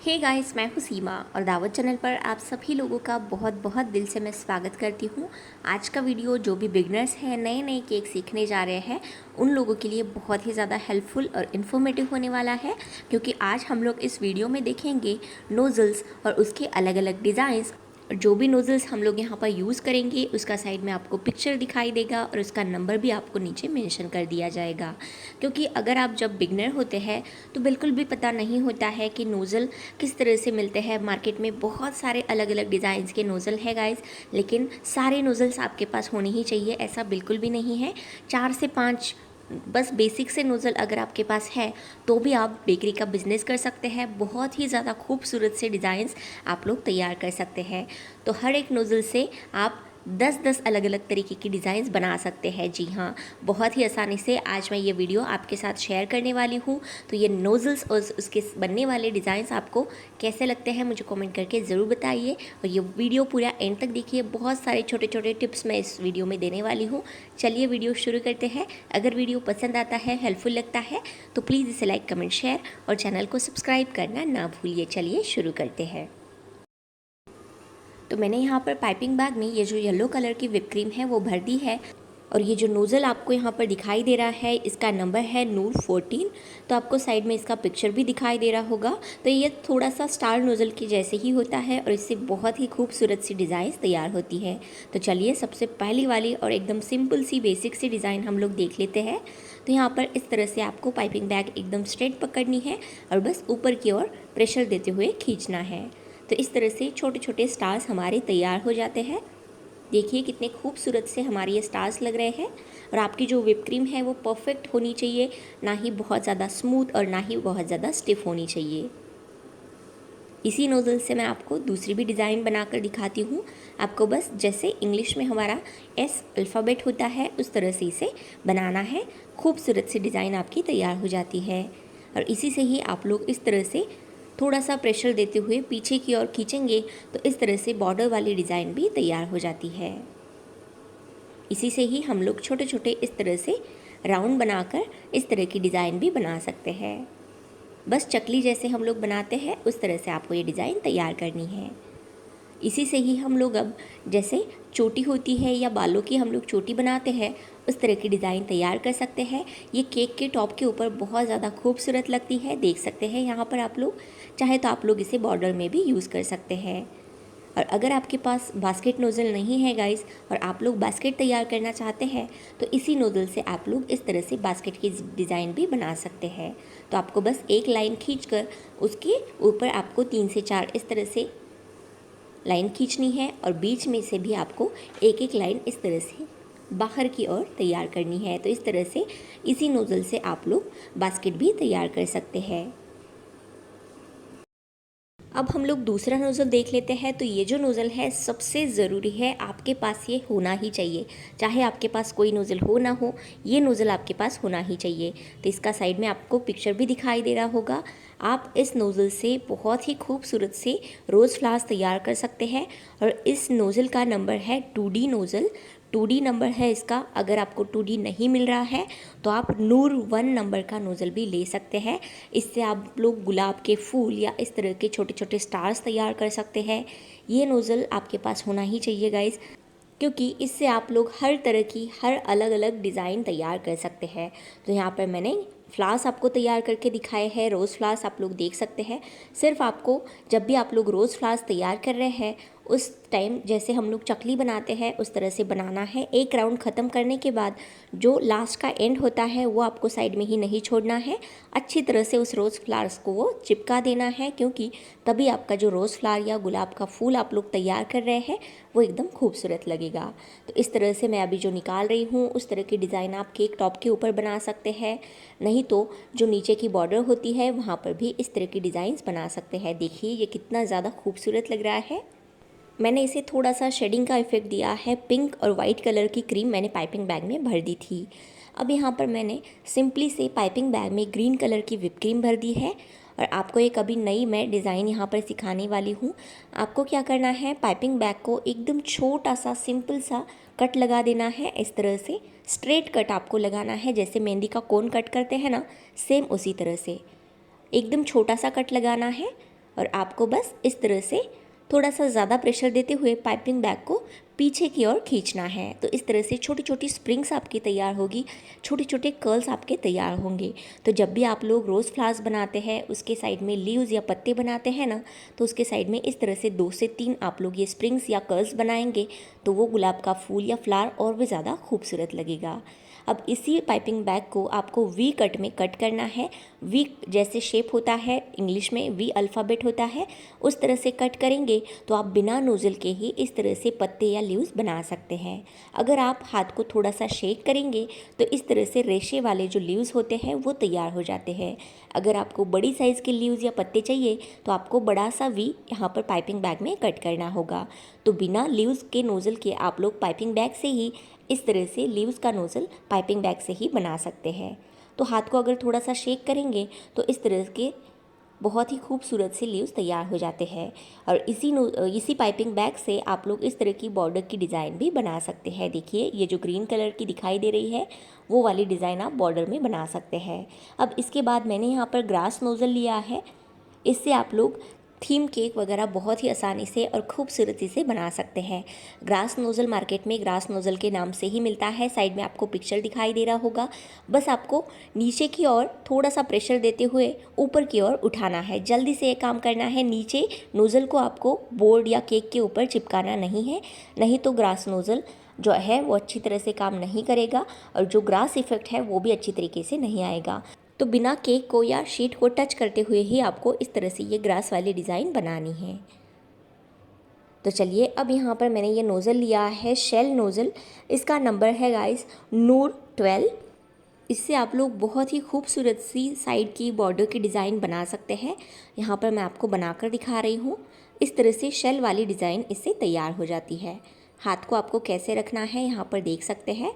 Hey guys, मैं हूँ सीमा और दावत चैनल पर आप सभी लोगों का बहुत बहुत दिल से मैं स्वागत करती हूँ। आज का वीडियो जो भी बिगनर्स हैं, नए नए केक सीखने जा रहे हैं, उन लोगों के लिए बहुत ही ज़्यादा हेल्पफुल और इन्फॉर्मेटिव होने वाला है, क्योंकि आज हम लोग इस वीडियो में देखेंगे नोज़ल्स और उसके अलग अलग डिज़ाइंस। और जो भी नोज़ल्स हम लोग यहाँ पर यूज़ करेंगे उसका साइड में आपको पिक्चर दिखाई देगा और उसका नंबर भी आपको नीचे मेंशन कर दिया जाएगा। क्योंकि अगर आप जब बिगनर होते हैं तो बिल्कुल भी पता नहीं होता है कि नोज़ल किस तरह से मिलते हैं। मार्केट में बहुत सारे अलग अलग डिज़ाइंस के नोज़ल है गाइस, लेकिन सारे नोज़ल्स आपके पास होने ही चाहिए ऐसा बिल्कुल भी नहीं है। 4 से 5 बस बेसिक से नोज़ल अगर आपके पास है तो भी आप बेकरी का बिज़नेस कर सकते हैं। बहुत ही ज़्यादा खूबसूरत से डिज़ाइंस आप लोग तैयार कर सकते हैं। तो हर एक नोज़ल से आप 10-10 अलग अलग तरीके की डिज़ाइंस बना सकते हैं। जी हाँ, बहुत ही आसानी से आज मैं ये वीडियो आपके साथ शेयर करने वाली हूँ। तो ये नोज़ल्स और उसके बनने वाले डिज़ाइंस आपको कैसे लगते हैं मुझे कमेंट करके ज़रूर बताइए, और ये वीडियो पूरा एंड तक देखिए। बहुत सारे छोटे छोटे टिप्स मैं इस वीडियो में देने वाली हूँ। चलिए वीडियो शुरू करते हैं। अगर वीडियो पसंद आता है, हेल्पफुल लगता है तो प्लीज़ इसे लाइक, कमेंट, शेयर और चैनल को सब्सक्राइब करना ना भूलिए। चलिए शुरू करते हैं। तो मैंने यहाँ पर पाइपिंग बैग में ये जो येलो कलर की व्हिप क्रीम है वो भर दी है, और ये जो नोज़ल आपको यहाँ पर दिखाई दे रहा है इसका नंबर है नूर 14। तो आपको साइड में इसका पिक्चर भी दिखाई दे रहा होगा। तो ये थोड़ा सा स्टार नोज़ल के जैसे ही होता है और इससे बहुत ही खूबसूरत सी डिज़ाइंस तैयार होती है। तो चलिए सबसे पहली वाली और एकदम सिंपल सी बेसिक सी डिज़ाइन हम लोग देख लेते हैं। तो यहाँ पर इस तरह से आपको पाइपिंग बैग एकदम स्ट्रेट पकड़नी है और बस ऊपर की ओर प्रेशर देते हुए खींचना है। तो इस तरह से छोटे छोटे स्टार्स हमारे तैयार हो जाते हैं। देखिए कितने खूबसूरत से हमारे ये स्टार्स लग रहे हैं। और आपकी जो व्हिप क्रीम है वो परफेक्ट होनी चाहिए, ना ही बहुत ज़्यादा स्मूथ और ना ही बहुत ज़्यादा स्टिफ होनी चाहिए। इसी नोज़ल से मैं आपको दूसरी भी डिज़ाइन बनाकर दिखाती हूँ। आपको बस जैसे इंग्लिश में हमारा एस अल्फ़ाबेट होता है उस तरह से इसे बनाना है। खूबसूरत सी डिज़ाइन आपकी तैयार हो जाती है। और इसी से ही आप लोग इस तरह से थोड़ा सा प्रेशर देते हुए पीछे की ओर खींचेंगे तो इस तरह से बॉर्डर वाली डिज़ाइन भी तैयार हो जाती है। इसी से ही हम लोग छोटे छोटे इस तरह से राउंड बनाकर इस तरह की डिज़ाइन भी बना सकते हैं। बस चकली जैसे हम लोग बनाते हैं उस तरह से आपको ये डिज़ाइन तैयार करनी है। इसी से ही हम लोग अब जैसे चोटी होती है या बालों की हम लोग चोटी बनाते हैं उस तरह की डिज़ाइन तैयार कर सकते हैं। ये केक के टॉप के ऊपर बहुत ज़्यादा खूबसूरत लगती है, देख सकते हैं यहाँ पर आप लोग। चाहे तो आप लोग इसे बॉर्डर में भी यूज़ कर सकते हैं। और अगर आपके पास बास्केट नोज़ल नहीं है गाइस और आप लोग बास्केट तैयार करना चाहते हैं तो इसी नोज़ल से आप लोग इस तरह से बास्केट की डिज़ाइन भी बना सकते हैं। तो आपको बस एक लाइन खींचकर उसके ऊपर आपको 3 से 4 इस तरह से लाइन खींचनी है, और बीच में से भी आपको एक एक लाइन इस तरह से बाहर की ओर तैयार करनी है। तो इस तरह से इसी नोज़ल से आप लोग बास्केट भी तैयार कर सकते हैं। अब हम लोग दूसरा नोज़ल देख लेते हैं। तो ये जो नोज़ल है सबसे ज़रूरी है, आपके पास ये होना ही चाहिए। चाहे आपके पास कोई नोज़ल हो ना हो, ये नोज़ल आपके पास होना ही चाहिए। तो इसका साइड में आपको पिक्चर भी दिखाई दे रहा होगा। आप इस नोज़ल से बहुत ही खूबसूरत से रोज़ फ्लावर्स तैयार कर सकते हैं। और इस नोज़ल का नंबर है 2D नोज़ल, 2D नंबर है इसका। अगर आपको 2D नहीं मिल रहा है तो आप नूर 1 नंबर का नोज़ल भी ले सकते हैं। इससे आप लोग गुलाब के फूल या इस तरह के छोटे छोटे स्टार्स तैयार कर सकते हैं। ये नोज़ल आपके पास होना ही चाहिए गाइस, क्योंकि इससे आप लोग हर तरह की हर अलग अलग डिज़ाइन तैयार कर सकते हैं। तो यहाँ पर मैंने फ्लावर्स आपको तैयार करके दिखाए हैं। रोज़ फ्लावर्स आप लोग देख सकते हैं। सिर्फ आपको जब भी आप लोग रोज़ फ्लावर्स तैयार कर रहे हैं उस टाइम जैसे हम लोग चकली बनाते हैं उस तरह से बनाना है। एक राउंड ख़त्म करने के बाद जो लास्ट का एंड होता है वो आपको साइड में ही नहीं छोड़ना है। अच्छी तरह से उस रोज़ फ्लावर्स को वो चिपका देना है, क्योंकि तभी आपका जो रोज़ फ्लावर या गुलाब का फूल आप लोग तैयार कर रहे हैं वो एकदम खूबसूरत लगेगा। तो इस तरह से मैं अभी जो निकाल रही हूँ उस तरह की डिज़ाइन आप केक टॉप के ऊपर बना सकते हैं। नहीं तो जो नीचे की बॉर्डर होती है वहाँ पर भी इस तरह की डिज़ाइंस बना सकते हैं। देखिए ये कितना ज़्यादा खूबसूरत लग रहा है। मैंने इसे थोड़ा सा शेडिंग का इफ़ेक्ट दिया है। पिंक और वाइट कलर की क्रीम मैंने पाइपिंग बैग में भर दी थी। अब यहाँ पर मैंने सिंपली से पाइपिंग बैग में ग्रीन कलर की व्हिप क्रीम भर दी है। और आपको एक अभी नई मैं डिज़ाइन यहाँ पर सिखाने वाली हूँ। आपको क्या करना है, पाइपिंग बैग को एकदम छोटा सा सिंपल सा कट लगा देना है। इस तरह से स्ट्रेट कट आपको लगाना है, जैसे मेहंदी का कोन कट करते हैं ना, सेम उसी तरह से एकदम छोटा सा कट लगाना है। और आपको बस इस तरह से थोड़ा सा ज़्यादा प्रेशर देते हुए पाइपिंग बैग को पीछे की ओर खींचना है। तो इस तरह से छोटी छोटी स्प्रिंग्स आपकी तैयार होगी, छोटे छोटे कर्ल्स आपके तैयार होंगे। तो जब भी आप लोग रोज़ फ्लावर्स बनाते हैं, उसके साइड में लीव्स या पत्ते बनाते हैं ना, तो उसके साइड में इस तरह से 2 से 3 आप लोग ये स्प्रिंग्स या कर्ल्स बनाएंगे, तो वो गुलाब का फूल या फ्लावर और भी ज़्यादा खूबसूरत लगेगा। अब इसी पाइपिंग बैग को आपको वी कट में कट करना है। वी जैसे शेप होता है, इंग्लिश में वी अल्फ़ाबेट होता है, उस तरह से कट करेंगे तो आप बिना नोज़ल के ही इस तरह से पत्ते या लीव्स बना सकते हैं। अगर आप हाथ को थोड़ा सा शेक करेंगे तो इस तरह से रेशे वाले जो लीव्स होते हैं वो तैयार हो जाते हैं। अगर आपको बड़ी साइज़ के लीव्स या पत्ते चाहिए तो आपको बड़ा सा वी यहाँ पर पाइपिंग बैग में कट करना होगा। तो बिना लीव्स के नोज़ल के आप लोग पाइपिंग बैग से ही इस तरह से लीव्स का नोज़ल पाइपिंग बैग से ही बना सकते हैं। तो हाथ को अगर थोड़ा सा शेक करेंगे तो इस तरह के बहुत ही खूबसूरत से लीव्स तैयार हो जाते हैं। और इसी पाइपिंग बैग से आप लोग इस तरह की बॉर्डर की डिज़ाइन भी बना सकते हैं। देखिए ये जो ग्रीन कलर की दिखाई दे रही है वो वाली डिज़ाइन आप बॉर्डर में बना सकते हैं। अब इसके बाद मैंने यहाँ पर ग्रास नोज़ल लिया है। इससे आप लोग थीम केक वगैरह बहुत ही आसानी से और खूबसूरती से बना सकते हैं। ग्रास नोज़ल मार्केट में ग्रास नोज़ल के नाम से ही मिलता है। साइड में आपको पिक्चर दिखाई दे रहा होगा। बस आपको नीचे की ओर थोड़ा सा प्रेशर देते हुए ऊपर की ओर उठाना है। जल्दी से ये काम करना है। नीचे नोज़ल को आपको बोर्ड या केक के ऊपर चिपकाना नहीं है, नहीं तो ग्रास नोज़ल जो है वो अच्छी तरह से काम नहीं करेगा और जो ग्रास इफ़ेक्ट है वो भी अच्छी तरीके से नहीं आएगा। तो बिना केक को या शीट को टच करते हुए ही आपको इस तरह से ये ग्रास वाली डिज़ाइन बनानी है। तो चलिए अब यहाँ पर मैंने ये नोज़ल लिया है, शेल नोज़ल। इसका नंबर है गाइस नूर 12। इससे आप लोग बहुत ही खूबसूरत सी साइड की बॉर्डर की डिज़ाइन बना सकते हैं। यहाँ पर मैं आपको बनाकर दिखा रही हूँ। इस तरह से शेल वाली डिज़ाइन इससे तैयार हो जाती है। हाथ को आपको कैसे रखना है यहाँ पर देख सकते हैं।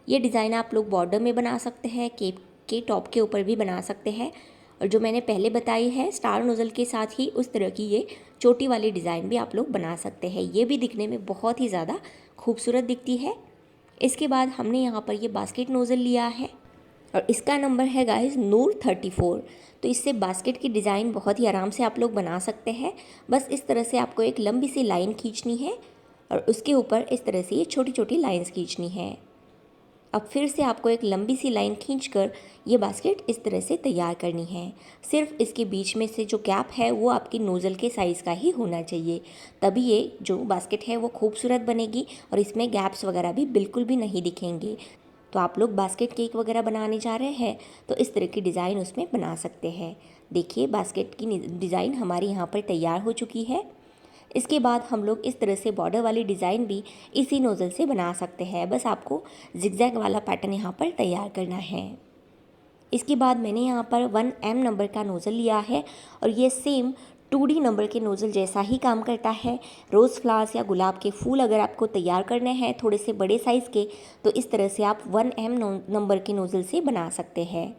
ये डिज़ाइन आप लोग बॉर्डर में बना सकते हैं, केक के टॉप के ऊपर भी बना सकते हैं। और जो मैंने पहले बताई है स्टार नोज़ल के साथ ही उस तरह की ये चोटी वाली डिज़ाइन भी आप लोग बना सकते हैं। ये भी दिखने में बहुत ही ज़्यादा खूबसूरत दिखती है। इसके बाद हमने यहाँ पर ये बास्केट नोज़ल लिया है और इसका नंबर है गाइस नूर 34। तो इससे बास्केट की डिज़ाइन बहुत ही आराम से आप लोग बना सकते हैं। बस इस तरह से आपको एक लंबी सी लाइन खींचनी है और उसके ऊपर इस तरह से ये छोटी छोटी लाइंस खींचनी है। अब फिर से आपको एक लंबी सी लाइन खींचकर ये बास्केट इस तरह से तैयार करनी है। सिर्फ इसके बीच में से जो गैप है वो आपकी नोज़ल के साइज़ का ही होना चाहिए, तभी ये जो बास्केट है वो खूबसूरत बनेगी और इसमें गैप्स वगैरह भी बिल्कुल भी नहीं दिखेंगे। तो आप लोग बास्केट केक वगैरह बनाने जा रहे हैं तो इस तरह की डिज़ाइन उसमें बना सकते हैं। देखिए बास्केट की डिज़ाइन हमारी यहाँ पर तैयार हो चुकी है। इसके बाद हम लोग इस तरह से बॉर्डर वाली डिज़ाइन भी इसी नोज़ल से बना सकते हैं। बस आपको जिगजैग वाला पैटर्न यहाँ पर तैयार करना है। इसके बाद मैंने यहाँ पर 1M नंबर का नोज़ल लिया है और ये सेम 2D नंबर के नोज़ल जैसा ही काम करता है। रोज़ फ्लावर्स या गुलाब के फूल अगर आपको तैयार करने हैं थोड़े से बड़े साइज़ के, तो इस तरह से आप 1M नंबर के नोज़ल से बना सकते हैं।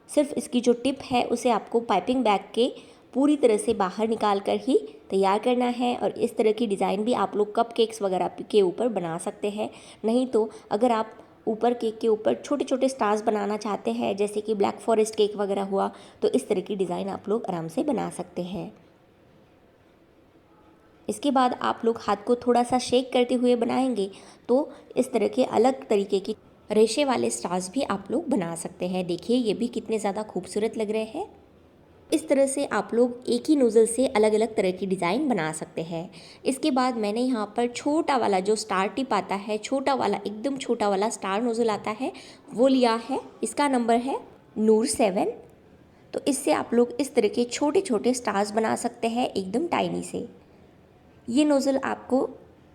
सिर्फ इसकी जो टिप है उसे आपको पाइपिंग बैग के पूरी तरह से बाहर निकाल कर ही तैयार करना है। और इस तरह की डिज़ाइन भी आप लोग कप केक्स वगैरह के ऊपर बना सकते हैं। नहीं तो अगर आप ऊपर केक के ऊपर छोटे छोटे स्टार्स बनाना चाहते हैं, जैसे कि ब्लैक फॉरेस्ट केक वगैरह हुआ, तो इस तरह की डिज़ाइन आप लोग आराम से बना सकते हैं। इसके बाद आप लोग हाथ को थोड़ा सा शेक करते हुए बनाएंगे तो इस तरह के अलग तरीके की रेशे वाले स्टार्स भी आप लोग बना सकते हैं। देखिए ये भी कितने ज़्यादा खूबसूरत लग रहे हैं। इस तरह से आप लोग एक ही नोज़ल से अलग अलग तरह की डिज़ाइन बना सकते हैं। इसके बाद मैंने यहाँ पर छोटा वाला जो स्टार टिप आता है, छोटा वाला एकदम छोटा वाला स्टार नोज़ल आता है, वो लिया है। इसका नंबर है नूर 7। तो इससे आप लोग इस तरह के छोटे छोटे स्टार्स बना सकते हैं एकदम टाइनी से। ये नोज़ल आपको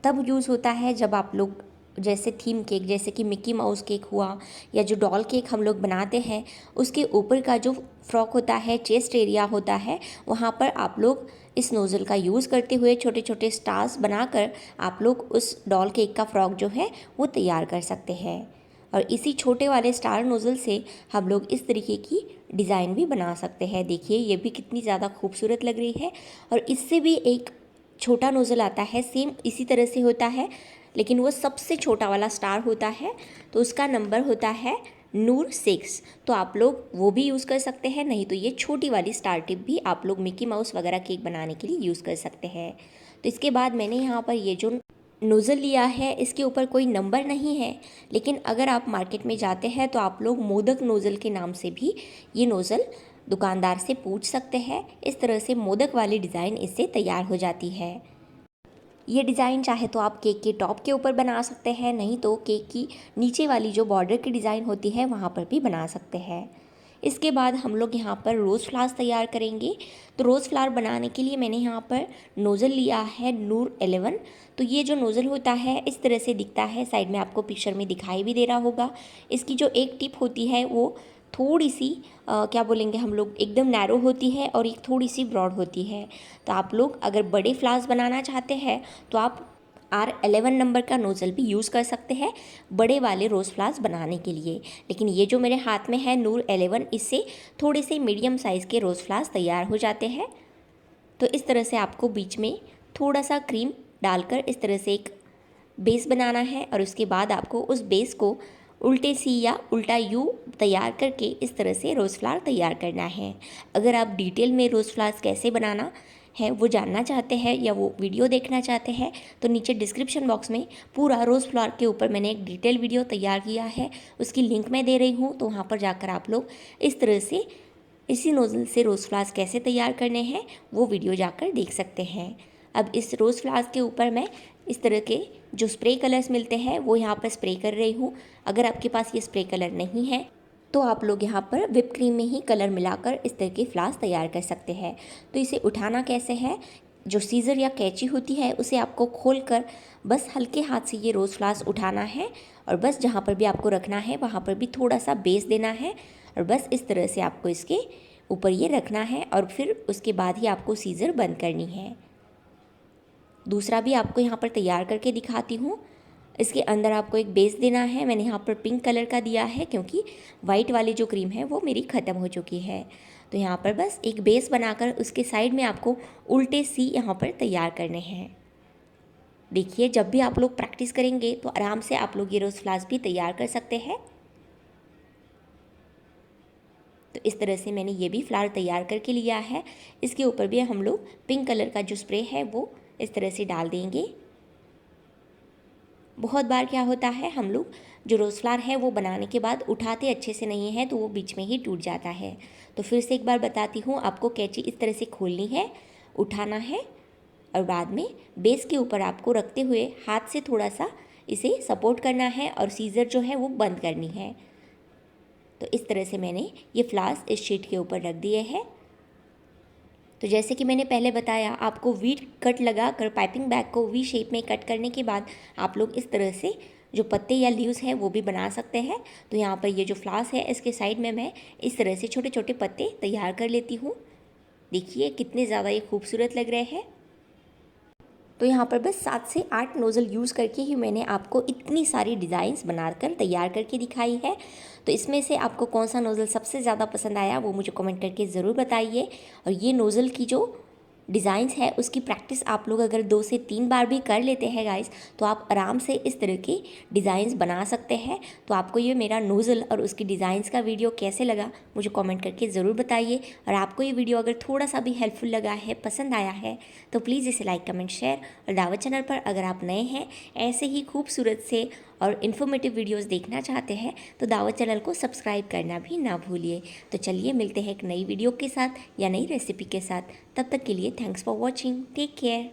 तब यूज़ होता है जब आप लोग जैसे थीम केक, जैसे कि मिक्की माउस केक हुआ या जो डॉल केक हम लोग बनाते हैं, उसके ऊपर का जो फ्रॉक होता है, चेस्ट एरिया होता है, वहाँ पर आप लोग इस नोज़ल का यूज़ करते हुए छोटे छोटे स्टार्स बनाकर आप लोग उस डॉल केक का फ्रॉक जो है वो तैयार कर सकते हैं। और इसी छोटे वाले स्टार नोज़ल से हम लोग इस तरीके की डिज़ाइन भी बना सकते हैं। देखिए ये भी कितनी ज़्यादा खूबसूरत लग रही है। और इससे भी एक छोटा नोज़ल आता है, सेम इसी तरह से होता है, लेकिन वो सबसे छोटा वाला स्टार होता है। तो उसका नंबर होता है नूर 6, तो आप लोग वो भी यूज़ कर सकते हैं, नहीं तो ये छोटी वाली स्टार टिप भी आप लोग मिकी माउस वगैरह केक बनाने के लिए यूज़ कर सकते हैं। तो इसके बाद मैंने यहाँ पर ये जो नोज़ल लिया है इसके ऊपर कोई नंबर नहीं है, लेकिन अगर आप मार्केट में जाते हैं तो आप लोग मोदक नोज़ल के नाम से भी ये नोज़ल दुकानदार से पूछ सकते हैं। इस तरह से मोदक वाली डिज़ाइन इससे तैयार हो जाती है। ये डिज़ाइन चाहे तो आप केक के टॉप के ऊपर बना सकते हैं, नहीं तो केक की नीचे वाली जो बॉर्डर की डिज़ाइन होती है वहाँ पर भी बना सकते हैं। इसके बाद हम लोग यहाँ पर रोज़ फ्लावर्स तैयार करेंगे। तो रोज़ फ्लावर बनाने के लिए मैंने यहाँ पर नोज़ल लिया है नूर 11। तो ये जो नोज़ल होता है इस तरह से दिखता है, साइड में आपको पिक्चर में दिखाई भी दे रहा होगा। इसकी जो एक टिप होती है वो थोड़ी सी क्या बोलेंगे हम लोग, एकदम नैरो होती है और एक थोड़ी सी ब्रॉड होती है। तो आप लोग अगर बड़े फ्लावर्स बनाना चाहते हैं तो आप R11 नंबर का नोज़ल भी यूज़ कर सकते हैं बड़े वाले रोज़ फ्लावर्स बनाने के लिए। लेकिन ये जो मेरे हाथ में है नूर 11, इससे थोड़े से मीडियम साइज़ के रोज़ फ्लावर्स तैयार हो जाते हैं। तो इस तरह से आपको बीच में थोड़ा सा क्रीम डालकर इस तरह से एक बेस बनाना है और उसके बाद आपको उस बेस को उल्टे सी या उल्टा यू तैयार करके इस तरह से रोज़ फ्लावर तैयार करना है। अगर आप डिटेल में रोज़ फ्लावर्स कैसे बनाना है वो जानना चाहते हैं या वो वीडियो देखना चाहते हैं तो नीचे डिस्क्रिप्शन बॉक्स में पूरा रोज़ फ्लावर के ऊपर मैंने एक डिटेल वीडियो तैयार किया है, उसकी लिंक मैं दे रही हूँ। तो वहाँ पर जाकर आप लोग इस तरह से इसी नोज़ल से रोज़ फ्लावर्स कैसे तैयार करने हैं वो वीडियो जाकर देख सकते हैं। अब इस रोज़ फ्लावर्स के ऊपर मैं इस तरह के जो स्प्रे कलर्स मिलते हैं वो यहाँ पर स्प्रे कर रही हूँ। अगर आपके पास ये स्प्रे कलर नहीं है तो आप लोग यहाँ पर व्हिप क्रीम में ही कलर मिलाकर इस तरह के फ्लावर्स तैयार कर सकते हैं। तो इसे उठाना कैसे है, जो सीज़र या कैंची होती है उसे आपको खोलकर बस हल्के हाथ से ये रोज़ फ्लावर्स उठाना है और बस जहाँ पर भी आपको रखना है वहाँ पर भी थोड़ा सा बेस देना है और बस इस तरह से आपको इसके ऊपर ये रखना है और फिर उसके बाद ही आपको सीज़र बंद करनी है। दूसरा भी आपको यहाँ पर तैयार करके दिखाती हूँ। इसके अंदर आपको एक बेस देना है। मैंने यहाँ पर पिंक कलर का दिया है क्योंकि वाइट वाली जो क्रीम है वो मेरी ख़त्म हो चुकी है। तो यहाँ पर बस एक बेस बनाकर उसके साइड में आपको उल्टे सी यहाँ पर तैयार करने हैं। देखिए, जब भी आप लोग प्रैक्टिस करेंगे तो आराम से आप लोग ये रोज़ फ्लावर्स भी तैयार कर सकते हैं। तो इस तरह से मैंने ये भी फ्लावर तैयार करके लिया है। इसके ऊपर भी हम लोग पिंक कलर का जो स्प्रे है वो इस तरह से डाल देंगे। बहुत बार क्या होता है, हम लोग जो रोज़ फ्लावर है वो बनाने के बाद उठाते अच्छे से नहीं है तो वो बीच में ही टूट जाता है। तो फिर से एक बार बताती हूँ, आपको कैंची इस तरह से खोलनी है, उठाना है और बाद में बेस के ऊपर आपको रखते हुए हाथ से थोड़ा सा इसे सपोर्ट करना है और सीज़र जो है वो बंद करनी है। तो इस तरह से मैंने ये फ्लावर्स इस शीट के ऊपर रख दिए हैं। तो जैसे कि मैंने पहले बताया, आपको वी कट लगा कर पाइपिंग बैग को वी शेप में कट करने के बाद आप लोग इस तरह से जो पत्ते या लीव्स हैं वो भी बना सकते हैं। तो यहाँ पर ये जो फ्लावर्स है इसके साइड में मैं इस तरह से छोटे छोटे पत्ते तैयार कर लेती हूँ। देखिए कितने ज़्यादा ये खूबसूरत लग रहे हैं। तो यहाँ पर बस 7 से 8 नोज़ल यूज़ करके ही मैंने आपको इतनी सारी डिज़ाइंस बनाकर तैयार करके दिखाई है। तो इसमें से आपको कौन सा नोज़ल सबसे ज़्यादा पसंद आया वो मुझे कमेंट करके ज़रूर बताइए। और ये नोज़ल की जो डिज़ाइंस है उसकी प्रैक्टिस आप लोग अगर 2 से 3 बार भी कर लेते हैं गाइस, तो आप आराम से इस तरह के डिज़ाइंस बना सकते हैं। तो आपको ये मेरा नोज़ल और उसकी डिज़ाइंस का वीडियो कैसे लगा मुझे कमेंट करके ज़रूर बताइए। और आपको ये वीडियो अगर थोड़ा सा भी हेल्पफुल लगा है, पसंद आया है, तो प्लीज़ इसे लाइक कमेंट शेयर। और दावत चैनल पर अगर आप नए हैं, ऐसे ही खूबसूरत से और इन्फॉर्मेटिव वीडियोस देखना चाहते हैं तो दावत चैनल को सब्सक्राइब करना भी ना भूलिए। तो चलिए मिलते हैं एक नई वीडियो के साथ या नई रेसिपी के साथ। तब तक के लिए thanks for watching, take care.